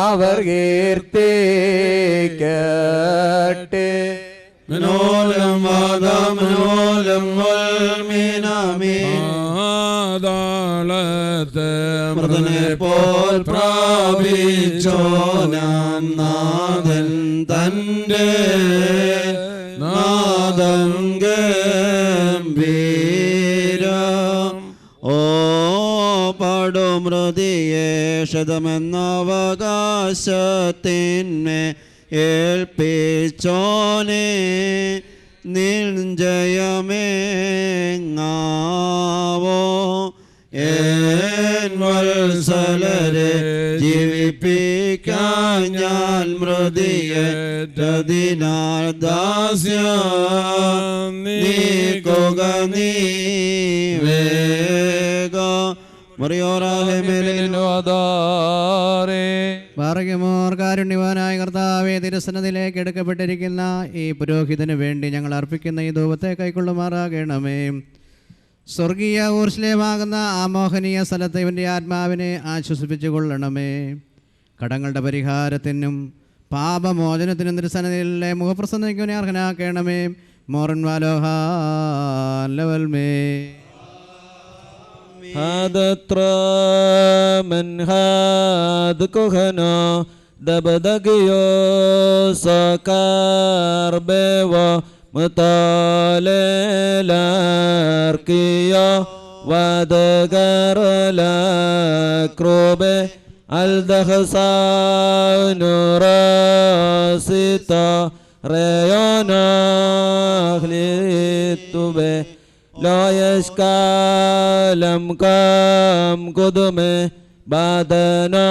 അവർ കീർത്തിക്കട്ടെ. മനോലം വാദമനോലം വൽമീനാമീതാളത്തെ മൃതനെ പോൽ പ്രാപിച്ചോനാം നാഥൻ തൻ്റെ നാദം ഗംഭീരം. ഓ പടുമൃതിയെ ശതമെന്നവകാശത്തിന്മേ ഏൽപ്പിച്ചോനെ നിൽജയമേങ്ങാവോ ഏൻ വത്സലരെ ജീവിപ്പിക്കാൻ ഞാൻ മൃതിയേറ്റതിനാൽ ദാസ്യം നീക്കുക നീ വേഗം. ഭാഗ്യമോർ കാരുണ്യവാനായ കർത്താവേ, തിരുസന്നിധിയിലേക്ക് എടുക്കപ്പെട്ടിരിക്കുന്ന ഈ പുരോഹിതന് വേണ്ടി ഞങ്ങൾ അർപ്പിക്കുന്ന ഈ ധൂപത്തെ കൈക്കൊള്ളുമാറാകണമേ. സ്വർഗീയ ഊർശ്ലേമാകുന്ന ആ മോഹനീയ സ്ഥലത്ത് ഇവൻ്റെ ആത്മാവിനെ ആശ്വസിപ്പിച്ചു കൊള്ളണമേ. കടങ്ങളുടെ പരിഹാരത്തിനും പാപമോചനത്തിനും തിരുസന്നിധിയിലെ മുഖപ്രസന്നയ്ക്കുനെ അർഹനാക്കണമേ. മോറൻ വാലോഹാൽമേ هذا من هاد كهنا دبدقيو سكر بوا مطالل أركيا ودقر لكروبه الدخسان راسيتا ريانا خليتوبه لا يشكالم كم قدمه بعدنا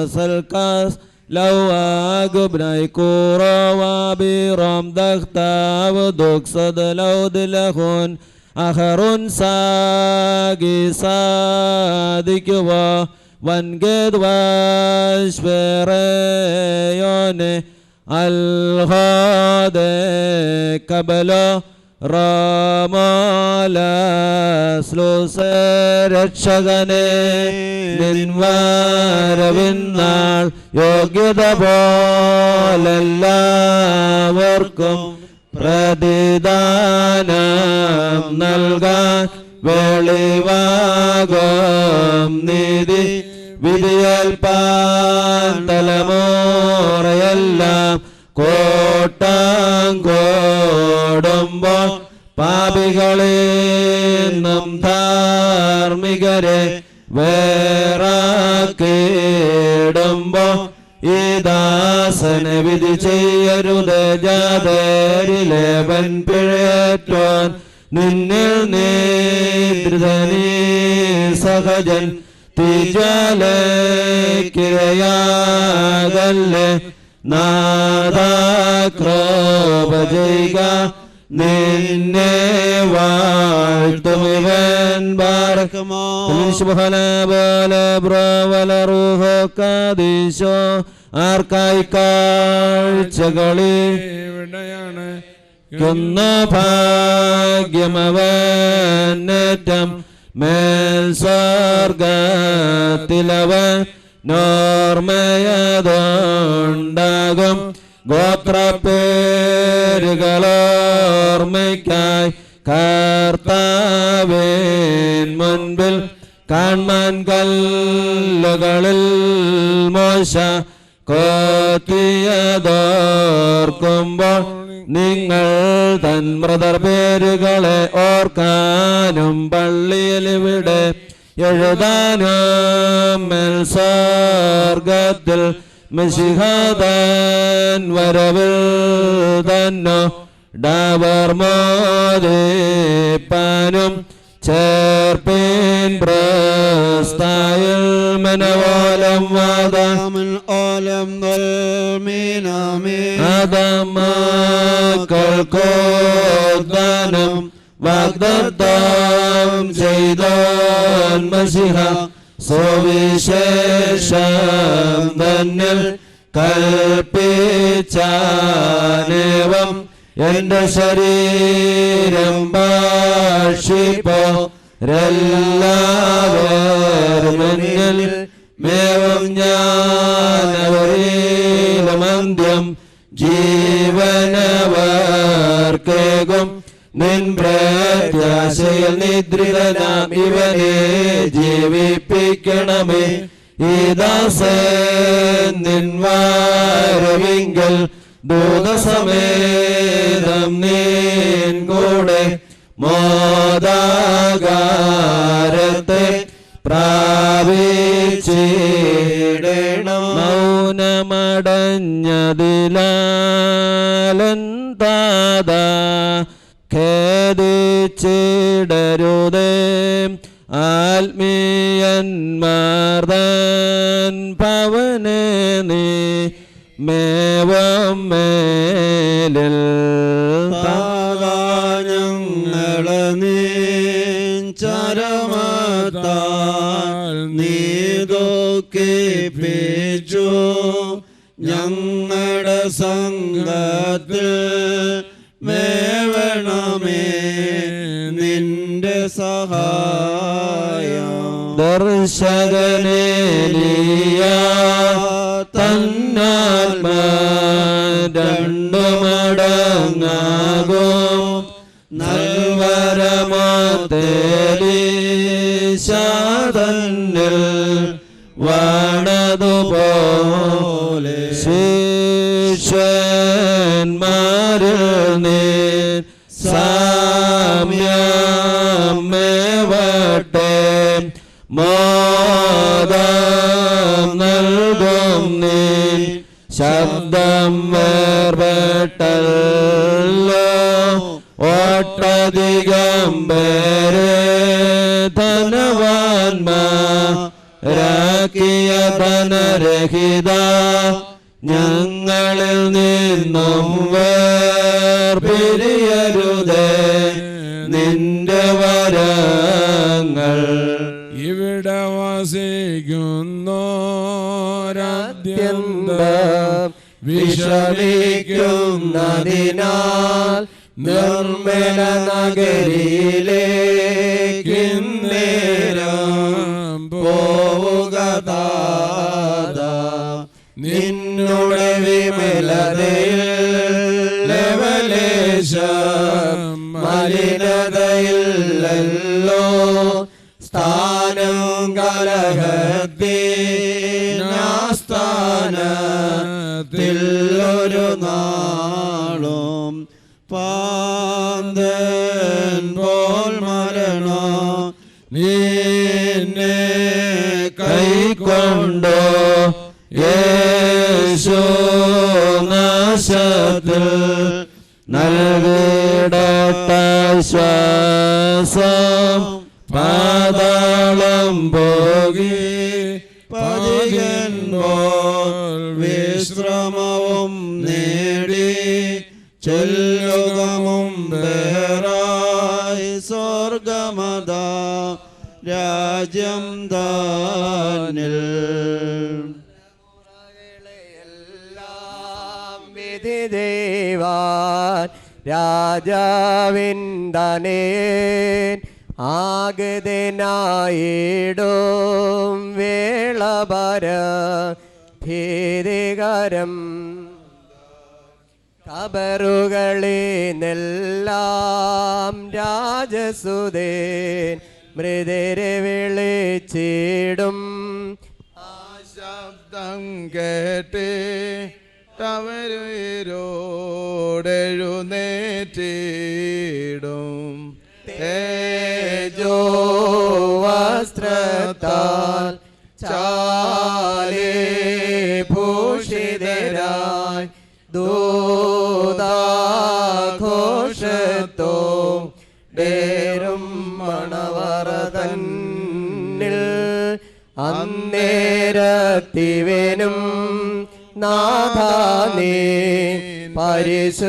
سلكاس لو أقبنا يكورا وبرام دختا ودقصد لو دلخون آخرون ساقي صادق وانقد واشفريونه الغادة قبله രക്ഷകനെ നിൻവരവിന്നാൾ യോഗ്യത പോലെല്ലാവർക്കും പ്രതിദാനം നൽകാൻ വെളിവാകും നീതി വിധിയേൽപ്പാൻ തലമുറയെല്ലാം കോട്ടാങ്കോടുമ്പോൾ പാപികളെന്നും ധാർമ്മികരെ വേറാക്കിടുമ്പോൾ ഈ ദാസനെ വിധി ചെയ്യരുത്. ജാതരിലേവൻ പിഴേറ്റോൻ നിന്നിൽ നേതൃതനീ സഹജൻ തിജാലേക്കിരയാകല്ലേ നാദാക്രോപ ചെയ്യുക നിന്നെ വാഴ്ത്തുമിവൻ ബാരകമോ ആർക്കായി കാഴ്ചകളിൽ ഭാഗ്യമവനേറ്റം മേൽ സ്വർഗത്തിലവൻ നോർമയതുണ്ടാകും. ഗോത്രപ്പേരുകളോർമ്മയ്ക്കായി കർത്താവിൻ മുൻപിൽ കാൺമാൻ കല്ലുകളിൽ മോശ കൊത്തിയതോർക്കുമ്പോൾ നിങ്ങൾ തൻ മൃതർ പേരുകളെ ഓർക്കാനും പള്ളിയിൽ ഇവിടെ എഴുതാനും മേൽ സ്വർഗത്തിൽ മിശിഹാതൻ വരവിൽ തന്നോ ഡാവർ മോദിപ്പാനും ചേർപ്പിൻ പ്രസ്തായിൽ മനവോലം വാദാമിൽ ഓലം ആദമക്കൾക്കോദാനം വാഗ്ദത്തം ചെയ്തോൻ മസിഹ സുവിശേഷം തന്നിൽ കൽപ്പിച്ചാനേവം എന്റെ ശരീരം ഭാഷിപ്പോ മുന്നിൽ മേവും ഞാനവരിലുമന്ത്യം ജീവനവർക്കേകും നിൻ പ്രത്യാശയിൽ നിദ്രിതനാം ഇവനെ ജീവിപ്പിക്കണമേ. ഈ ദാസൻ നിൻ വരവിങ്കൽ ദൂതസമേതം നീൻ കൂടെ മോദാകാരത്തെ പ്രാപിച്ചിടണം. മൗനമടഞ്ഞതിലാലൻ താതാ ഖേദിച്ചിടരുതേ. ആത്മീയന്മാർദൻ പവനെ നീ മേവം മേലിൽ ഞങ്ങളെ നീ ചരമത്താൽ നീ ദുഃഖിപ്പിച്ചു. ഞങ്ങളുടെ സംഘത്തിൽ മേവണമേ നിന്റെ സഹായം. ദർശകനേലിയ തന്നാത്മ രണ്ടു മടങ്ങാകും നൽവരമാതേലിശാതന്നിൽ വാണതുപോലെ ശിഷ്യന്മാരിൽ നീ സാമ്യമേവട്ടെ. മോദം നൽകും നീ ശബ്ദം വേർപെട്ടല്ലോ. ഒട്ടധികം പേരെ ധനവാന്മാരാക്കിയ ധനരഹിത ഞങ്ങളിൽ നിന്നും വേർപിരിയരുതേ. നിന്റെ വരങ്ങൾ ഇവിടെ വസിക്കുന്നോരത്യന്തം വിഷമിക്കുന്നതിനാൽ നിർമ്മല നഗരിയിലേക്കിന്നേരം പോവുക താതാ. നിന്നുടെ വിമലതയിൽ ലവലേശം മലിനതയില്ലല്ലോ. സ്ഥാനം കലഹത്തിനാസ്ഥാനത്തിൽ ഒരു നാളും പാന്തൻ പോൽ മരണം നിന്നെ കൈക്കൊണ്ടോ. യേശു നാശത്തിൽ നൽകിടത്ത ശ്വാസം പാതാളം പോകി പതികൻപോൽ വിശ്രമവും നേടി ചെല്ലുക മുമ്പേറായി സ്വർഗമത രാജ്യം താനിൽ. വിധി ദേവാൻ രാജാവിൻ തനേൻ ആഗതനായിടും വേളപര ഭീതികരം കബറുകളിന്നെല്ലാം രാജസുതേൻ മൃതരെ വിളിച്ചിടും. ആ ശബ്ദം കേട്ട് തവരുരോടെഴുന്നേറ്റിടും. തേജോ വസ്ത്രത്താൽ ചാലേ ഭൂഷിതരായി ദൂതാഘോഷത്തോ ഡേരും മണവറതന്നിൽ അന്നേരത്തിവനും നാഥാനേ പരിശുദ്ധന്മാർതൻ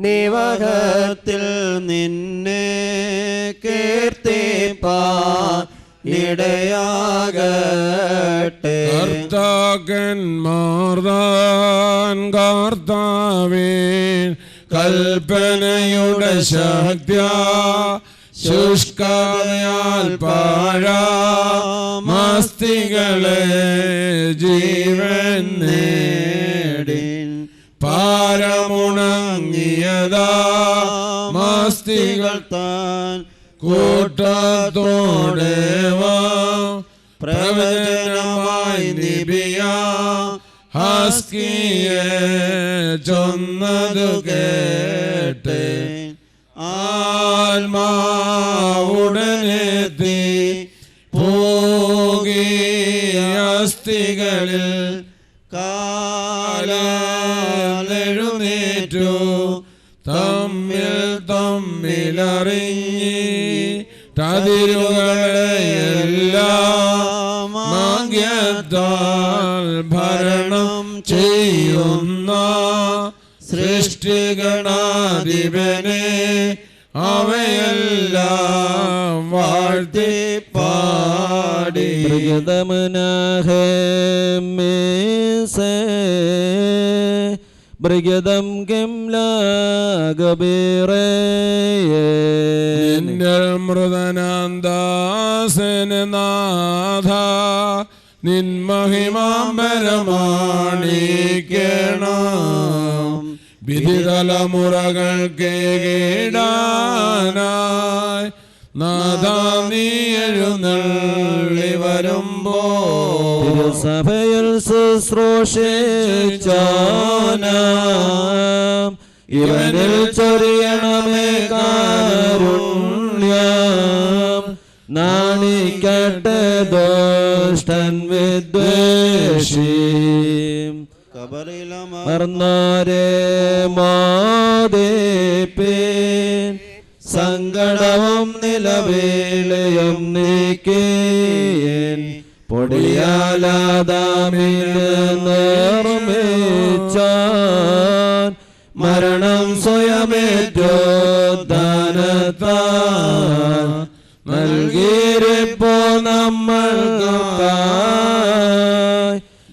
നിവഹത്തിൽ നിന്നെ കീർത്തിപ്പാൻ ഇടയാകട്ടെ. കർത്താക്കന്മാർദാൻ കർത്താവേ കൽപ്പനയുടെ ശക്തിയ ശുഷ്കതയാൽ പാഴാമസ്തികളെ ജീവൻ നേടി പാരമുണങ്ങിയതാ മസ്തികൾ താൻ കൂട്ടത്തോടെ പ്രവചനമായി നിബിയ ഹസ്കിയെ ചൊന്നതു കേട്ട് ആത്മാവുടനെത്തി പോകി അസ്ഥികളിൽ കാലെഴുന്നേറ്റു തമ്മിൽ തമ്മിലറിഞ്ഞിട്ടതിരുകളെയെല്ലാം മാഗ്യത്താൽ ഭരണം ചെയ്യുന്ന സൃഷ്ടിഗണാധിപനെ അവയെല്ലാം വാഴ്ത്തി പാടി ബ്രിഗദം മൃദനാന്ദാസന നാഥ നിന്മഹിമാംബരമാണിക്കണം വിധി തലമുറകൾക്ക് കീടാനായി നാഥ നീ എഴുന്നള്ളി വരുമ്പോ സഭയിൽ ശുശ്രൂഷിച്ചാനാം ഇവനിൽ ചൊരിയണമേ കാരുണ്യം നാണിക്കട്ടെ ദുഷ്ടൻ വിദ്വേഷി മർന്നാരെ മോദിപ്പിൻ സങ്കടവും നിലവിളയും നീക്കിയൻ പൊടിയാലാദാമിൽ നിർമ്മിച്ചാൻ മരണം സ്വയമേറ്റോദ്ധാനത്താൻ നൽകിയിരിപ്പോ നമ്മൾക്കായി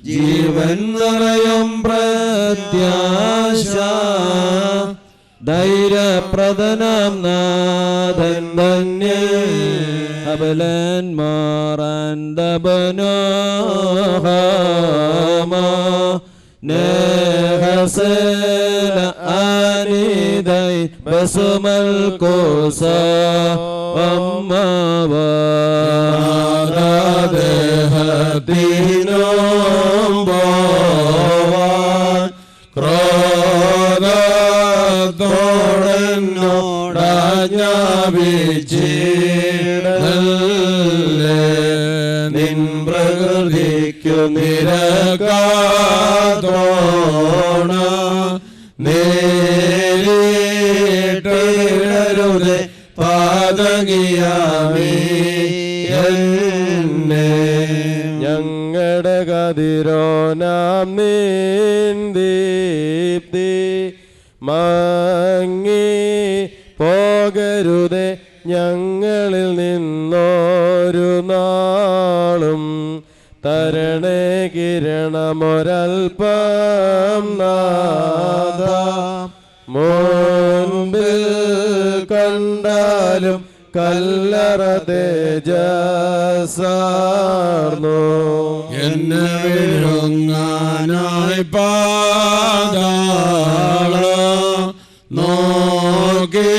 ജീവൻ നിറയും പ്രത്യാശ ധൈര്യപ്രദനം നാഥൻ ധന്യൻ അബലന്മാരന്തബനോഹമ നേഹസല ആനിദൈ ബസുമൽ കോസ അമ്മവ ദേഹത്തിനോമ്പോവാൻ ക്രോധത്തോടെന്നോടാജ്ഞാപിച്ചിടല്ലേ നിൻ പ്രകൃതിക്കു നിരകാതോണ നേരിട്ടരുതേ പാതകിയാമേ എന്നെ ഞങ്ങളുടെ കതിരോ നാം നീന്ദീപ്തി മങ്ങി പോകരുതേ ഞങ്ങളിൽ നിന്നൊരു നാളും തരണേ കിരണമൊരൽപ്പം നാദ മുൻപിൽ കണ്ടാലും കല്ലറ തേജസാർന്നു എന്നെ വിഴുങ്ങാനായി പാതാള നോക്കി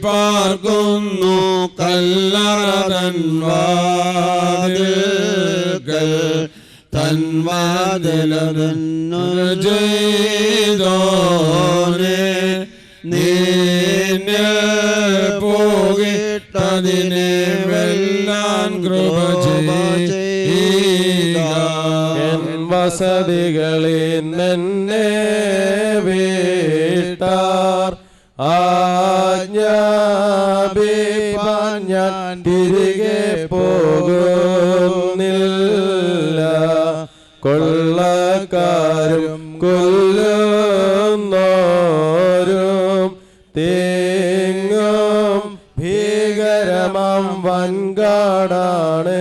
പാർക്കുന്നു കല്ലറതൻവാതിൽക്കൽ തൻവാതിലതെന്നു ചെയ്തോനെ നിന്നെ പോകിട്ടതിനെ വെല്ലാൻ കൃപ ചെയ്യുക വസതികളിൽ നിന്നെ വീട്ടാർ ആജ്ഞാപിപ്പാൻ ഞാൻ തിരികെ പോകുന്നില്ല കൊള്ളക്കാരും കൊല്ലുന്നോരും തീങ്ങും ഭീകരമാം വൻകാടാണ്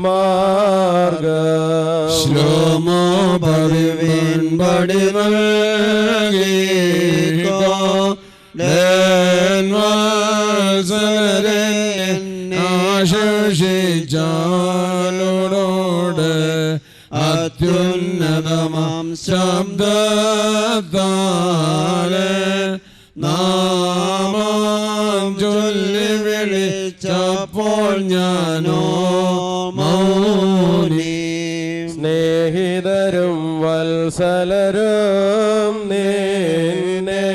മാർഗം ശ്ലോമോ പതിവിൻ പടി നൽകി ശേഷിച്ചാലോട് അത്യുന്നതമാം ശബ്ദത്താലെ നാമം ചൊല്ലി വിളിച്ചപ്പോൾ ഞാനോ മൗനി. സ്നേഹിതരും വത്സലരും നിന്നെ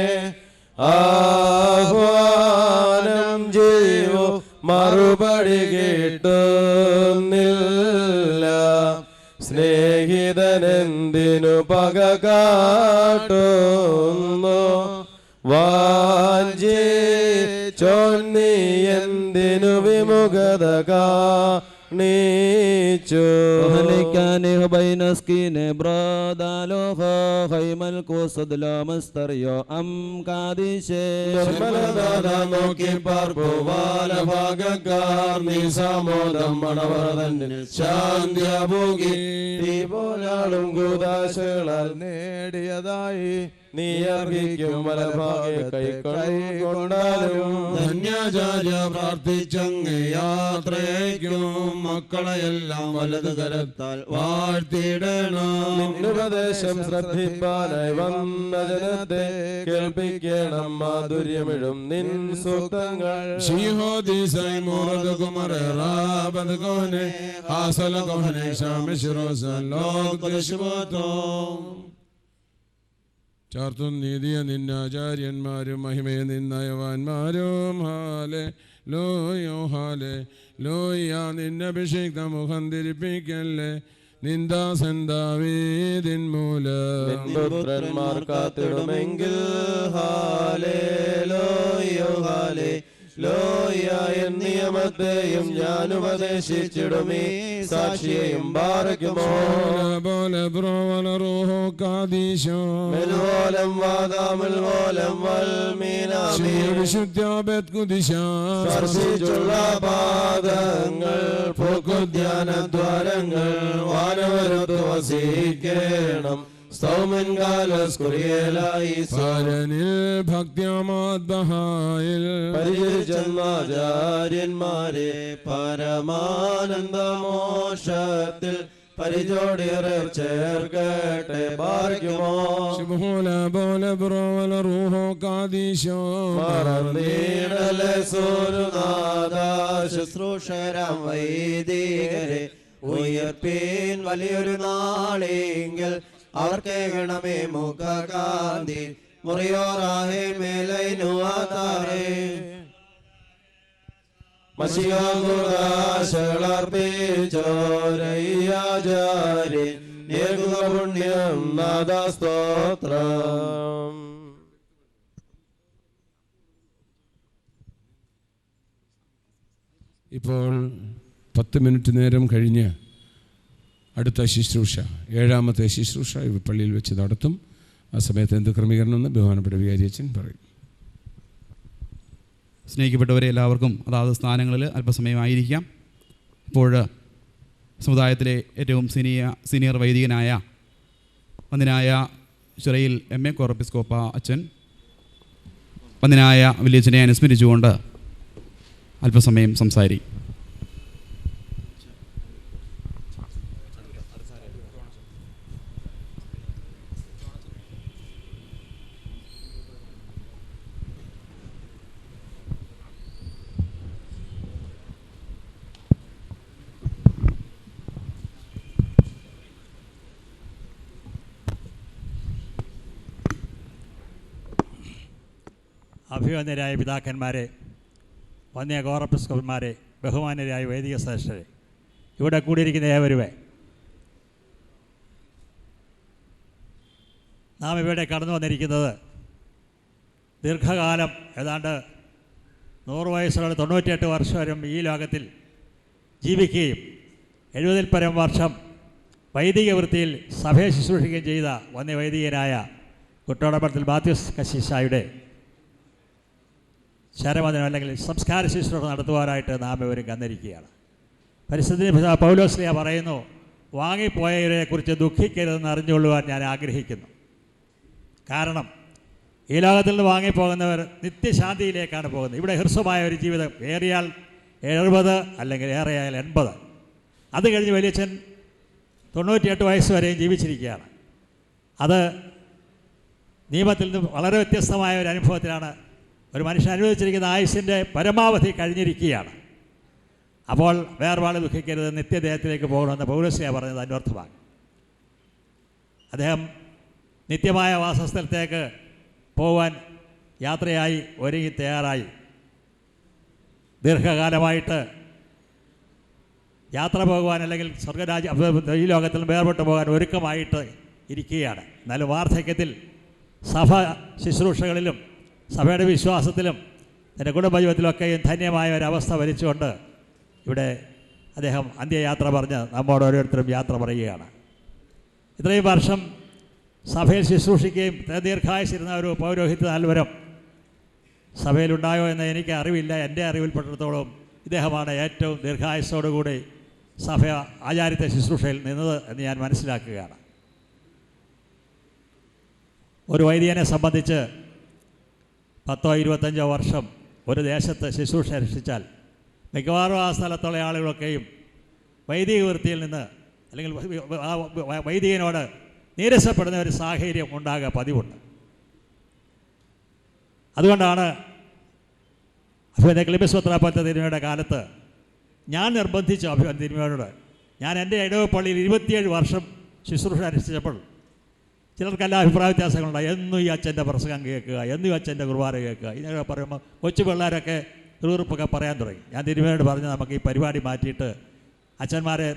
ആഹ്വാനം ചെയ്യൂ, മറുപടി കിട്ടുന്നില്ല. സ്നേഹിതനെന്തിനു പക കാട്ടുന്നു, വാഞ്ചിച്ചോന്നി എന്തിനു വിമുഖത കാണിച്ചു. നോക്കി പാർപ്പുവാലഭാഗക്കാർ നിസാമോദം മണവറതന്നിൽ ശാന്തിയാപോകി പോലാളും കൂതാശകളാൽ നേടിയതായി നീ അർഹിക്കും വലഭാഗെ കൈക്കൊണ്ടാലും. ധന്യാചാര്യ പ്രാർത്ഥിച്ചങ്ങ് യാത്രയ്ക്കും മക്കളെയെല്ലാം വലത് കരത്താൽ വാഴ്ത്തിയിടണം. നിന്നുപദേശം ശ്രദ്ധിപ്പാനായി വന്ന ജനത്തെ കേൾപ്പിക്കണം മാധുര്യമിടും നിൻ സൂക്തങ്ങൾ. ചാർത്തും നീതിയ നിന്നാചാര്യന്മാരും മഹിമയെ നിന്നയവാന്മാരും ഹാലെ ലോയോ ഹാലെ ലോയ നിന്നഭിഷിക്ത മുഖം തിരിപ്പിക്കല്ലേ നിന്ദാസന്താവീതിൻ മൂലം പുത്രന്മാർ കാത്തിടുമെങ്കിൽ ഹാലേലൂയ ഹാലേലൂയ എൻ നിയമത്തെയും ഞാൻ ഉപദേശിച്ചിടുമേ സാക്ഷിയെയും ബാറയ്ക്കുമോ. മെൽവോലം വാദാമിൽ വോലം സ്പർശിച്ചുള്ള പാദങ്ങൾ പൂക്കുദ്യാനദ്വാരങ്ങൾ വാനവരത്ത് വസിക്കണം. പരിചരിച്ചെന്നാചാര്യന്മാരെ പരമാനന്ദമോക്ഷത്തിൽ പരിചോടിയറെ ചേർക്കട്ടെ പാർക്കുമോ. ശുശ്രൂഷരാം വൈദികരെ ഉയർപ്പീൻ വലിയൊരു നാളെങ്കിൽ അവർക്ക് ഗണമേ മുഖകാന്തി മുറിയോറാഹേ മേലൈനുവാതാറേ മഷികാകുദാശകളർപ്പിച്ചോരയ്യാചാര്യൻ പുണ്യം നാദസ്തോത്രം. ഇപ്പോൾ 10 മിനിറ്റ് നേരം കഴിഞ്ഞ് അടുത്ത ശുശ്രൂഷ, 7ാമത്തെ ശുശ്രൂഷ ഈ പള്ളിയിൽ വെച്ച് നടത്തും. ആ സമയത്ത് എന്ത് ക്രമീകരണമെന്ന് ബഹുമാനപ്പെട്ട വികാരി അച്ഛൻ പറയും. സ്നേഹിക്കപ്പെട്ടവരെ എല്ലാവർക്കും അതാത് സ്ഥാനങ്ങളിൽ അല്പസമയമായിരിക്കാം. ഇപ്പോൾ സമുദായത്തിലെ ഏറ്റവും സീനിയർ വൈദികനായ വന്ദനായ ചിറയിൽ MA കോറപ്പിസ്കോപ്പ അച്ഛൻ വന്ദനായ വലിയച്ഛനെ അനുസ്മരിച്ചുകൊണ്ട് അല്പസമയം സംസാരിക്കും. അഭിവന്ദരായ പിതാക്കന്മാരെ, വന്യ കോറപ്പിസ്കോപ്പന്മാരെ, ബഹുമാന്യരായ വൈദിക ശ്രേഷ്ഠരെ, ഇവിടെ കൂടിയിരിക്കുന്ന ഏവരുമേ, നാം ഇവിടെ കടന്നു വന്നിരിക്കുന്നത് ദീർഘകാലം ഏതാണ്ട് 100 വയസ്സുള്ള 98 വർഷം വരെ ഈ ലോകത്തിൽ ജീവിക്കുകയും 70-ൽ പരം വർഷം വൈദിക വൃത്തിയിൽ സഭയെ ശുശ്രൂഷിക്കുകയും ചെയ്ത വന്യ വൈദികനായ കുട്ടോടമ്പലത്തിൽ മാത്യൂസ് കശീശായുടെ ശരമദിനം അല്ലെങ്കിൽ സംസ്കാര ശുശ്രൂഷ നടത്തുവാനായിട്ട് നാം ഇവരും കന്നിരിക്കുകയാണ്. പരിശുദ്ധ പൗലോസ്ലീഹ പറയുന്നു, വാങ്ങിപ്പോയവരെക്കുറിച്ച് ദുഃഖിക്കരുതെന്ന് അറിഞ്ഞുകൊള്ളുവാൻ ഞാൻ ആഗ്രഹിക്കുന്നു. കാരണം ഈ ലോകത്തിൽ നിന്ന് വാങ്ങിപ്പോകുന്നവർ നിത്യശാന്തിയിലേക്കാണ് പോകുന്നത്. ഇവിടെ ഹ്രസ്വമായ ഒരു ജീവിതം, ഏറിയാൽ 70 അല്ലെങ്കിൽ ഏറെയായാൽ 80. അത് കഴിഞ്ഞ് വലിയച്ഛൻ 98 വയസ്സ് വരെയും ജീവിച്ചിരിക്കുകയാണ്. അത് നിയമത്തിൽ നിന്ന് വളരെ വ്യത്യസ്തമായ ഒരു അനുഭവത്തിലാണ് ഒരു മനുഷ്യൻ അനുവദിച്ചിരിക്കുന്ന ആയുസ്സിൻ്റെ പരമാവധി കഴിഞ്ഞിരിക്കുകയാണ്. അപ്പോൾ വേർപാട് ദുഃഖിക്കരുത്, നിത്യദേഹത്തിലേക്ക് പോകണമെന്ന് പൗലോസ്യ പറഞ്ഞത് അന്വർത്ഥമാണ്. അദ്ദേഹം നിത്യമായ വാസസ്ഥലത്തേക്ക് പോകാൻ യാത്രയായി ഒരുങ്ങി തയ്യാറായി. ദീർഘകാലമായിട്ട് യാത്ര പോകുവാൻ അല്ലെങ്കിൽ ഈ ലോകത്തിൽ വേർപെട്ട് പോകാൻ ഒരുക്കമായിട്ട് ഇരിക്കുകയാണ്. എന്നാലും വാർദ്ധക്യത്തിൽ സഭ ശുശ്രൂഷകളിലും സഭയുടെ വിശ്വാസത്തിലും തൻ്റെ കുടുംബജീവിതത്തിലൊക്കെയും ധന്യമായ ഒരവസ്ഥ ഭരിച്ചുകൊണ്ട് ഇവിടെ അദ്ദേഹം അന്ത്യയാത്ര പറഞ്ഞ് നമ്മോട് ഓരോരുത്തരും യാത്ര പറയുകയാണ്. ഇത്രയും വർഷം സഭയിൽ ശുശ്രൂഷിക്കുകയും ദീർഘായുസിരുന്ന ഒരു പൗരോഹിത്യ താൽപര്യം സഭയിലുണ്ടായോ എന്ന് എനിക്ക് അറിവില്ല. എൻ്റെ അറിവിൽപ്പെട്ടിടത്തോളം ഇദ്ദേഹമാണ് ഏറ്റവും ദീർഘായുസ്സോടുകൂടി സഭ ആചാര്യത്തെ ശുശ്രൂഷയിൽ നിന്നത് എന്ന് ഞാൻ മനസ്സിലാക്കുകയാണ്. ഒരു വൈദികനെ സംബന്ധിച്ച് 10-25 വർഷം ഒരു ദേശത്ത് ശുശ്രൂഷ അനുഷ്ഠിച്ചാൽ മിക്കവാറും ആ സ്ഥലത്തുള്ള ആളുകളൊക്കെയും വൈദിക വൃത്തിയിൽ നിന്ന് അല്ലെങ്കിൽ വൈദികനോട് നീരസപ്പെടുന്ന ഒരു സാഹചര്യം ഉണ്ടാകുക പതിവുണ്ട്. അതുകൊണ്ടാണ് അഭിമന്യ ക്ലിമിസ് മെത്രാപ്പൊലീത്ത തിരുമേനിയുടെ കാലത്ത് ഞാൻ നിർബന്ധിച്ചു അഭിമന്യ തിരുമേനിയോട്. ഞാൻ എൻ്റെ ഇടവപ്പള്ളിയിൽ 27 വർഷം ശുശ്രൂഷ അനുഷ്ഠിച്ചപ്പോൾ ചിലർക്കെല്ലാം അഭിപ്രായ വ്യത്യാസങ്ങളുണ്ടായി. എന്നും ഈ അച്ഛൻ്റെ പ്രസംഗം കേൾക്കുക, എന്നും ഈ അച്ഛൻ്റെ കുർബാന കേൾക്കുക, ഇങ്ങനെ പറയുമ്പോൾ കൊച്ചു പിള്ളേരൊക്കെ ഉറുപ്പൊക്കെ പറയാൻ തുടങ്ങി. ഞാൻ തിരുമേനിയോട് പറഞ്ഞു, നമുക്ക് ഈ പരിപാടി മാറ്റിയിട്ട് അച്ഛന്മാരെ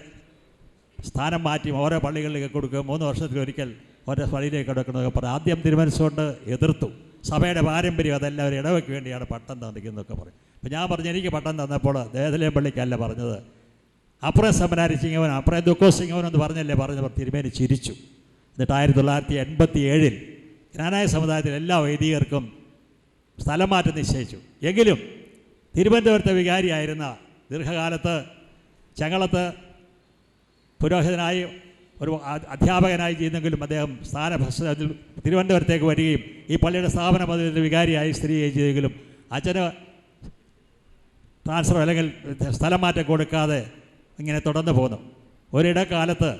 സ്ഥാനം മാറ്റി ഓരോ പള്ളികളിലേക്ക് കൊടുക്കുക, 3 വർഷത്തിലൊരിക്കൽ ഓരോ പള്ളിയിലേക്ക് കൊടുക്കണമെന്നൊക്കെ പറഞ്ഞു. ആദ്യം തിരുമനസ്സുകൊണ്ട് എതിർത്തു. സഭയുടെ പാരമ്പര്യം അതെല്ലാം ഒരു ഇടവയ്ക്ക് വേണ്ടിയാണ് പട്ടം തന്നിരിക്കുന്നതൊക്കെ പറയും. അപ്പോൾ ഞാൻ പറഞ്ഞു, എനിക്ക് പട്ടം തന്നപ്പോൾ ദേവതലയം പള്ളിക്കല്ല പറഞ്ഞത്, അപ്പുറം സെമിനാരി സിംഗവൻ അപ്പുറം ദുഃഖോ സിംഗവൻ എന്ന് പറഞ്ഞല്ലേ പറഞ്ഞവർ. തിരുമേനി ചിരിച്ചു. എന്നിട്ട് 1987 ജ്ഞാനായ സമുദായത്തിൽ എല്ലാ വൈദികർക്കും സ്ഥലം മാറ്റം നിശ്ചയിച്ചു. എങ്കിലും തിരുവനന്തപുരത്തെ വികാരിയായിരുന്ന ദീർഘകാലത്ത് ചങ്ങളത്ത് പുരോഹിതനായി ഒരു അധ്യാപകനായി ചെയ്യുന്നെങ്കിലും അദ്ദേഹം സ്ഥാനഭ്രഷ്ടത്തിൽ തിരുവനന്തപുരത്തേക്ക് വരികയും ഈ പള്ളിയുടെ സ്ഥാപന പദവിയിൽ വികാരിയായി സ്ഥിരീകരിക്കുകയും ചെയ്തെങ്കിലും അച്ഛന് ട്രാൻസ്ഫർ അല്ലെങ്കിൽ സ്ഥലം മാറ്റം കൊടുക്കാതെ ഇങ്ങനെ തുടർന്ന് പോന്നു. ഒരിടക്കാലത്ത്